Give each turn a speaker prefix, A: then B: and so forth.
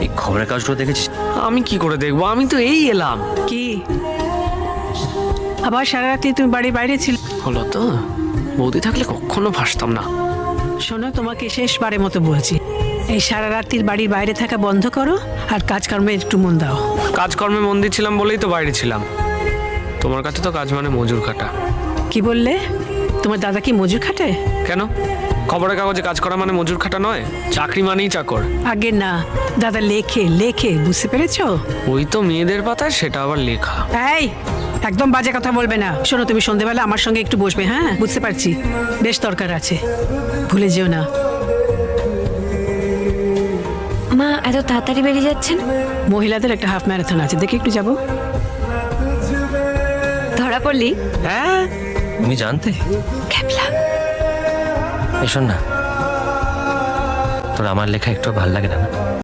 A: এই খবরের কাগজগুলো দেখেছিস?
B: আমি কি করে দেখবো, আমি তো এই এলাম।
C: কি আবার সারা রাত্রি তুমি বাড়ির বাইরে ছিল?
B: হলো তো, বৌদি থাকলে কখনো ভাসতাম না।
C: শোনো, তোমাকে শেষবারের মতো বলছি, এই সারা রাত্রির বাড়ির বাইরে থাকা বন্ধ করো আর কাজকর্মে একটু মন দাও।
B: কাজকর্মে মন দিচ্ছিলাম বলেই তো বাইরে ছিলাম। তোমার কাছে তো কাজ মানে মজুর খাটা।
C: কি বললে? তোমার দাদা কি মজুর খাটে?
B: কেন, খবরের কাগজে কাজ করা মানে মজুর খাটা নয়? চাকরি মানেই চাকর।
C: আগে না, দাদা লেখে লেখে, বুঝতে পেরেছো?
B: ওই তো মেয়েদের পাতায়, সেটা আবার লেখা।
C: এই, একদম বাজে কথা বলবে না। শোনো, তুমি সন্ধেবেলা আমার সঙ্গে একটু বসবে। হ্যাঁ, বুঝতে পারছি বেশ দরকার আছে, ভুলে যেও না।
D: মা এত তাড়াতাড়ি বেরিয়ে যাচ্ছেন?
C: মহিলাদের একটা হাফ ম্যারাথন আছে, দেখে একটু যাবো।
D: ধরা পড়লি?
B: হ্যাঁ,
A: তুমি জানতে?
D: ক্যাপলা।
A: এই শোন না, তোর আমার লেখা একটু ভাল লাগে না?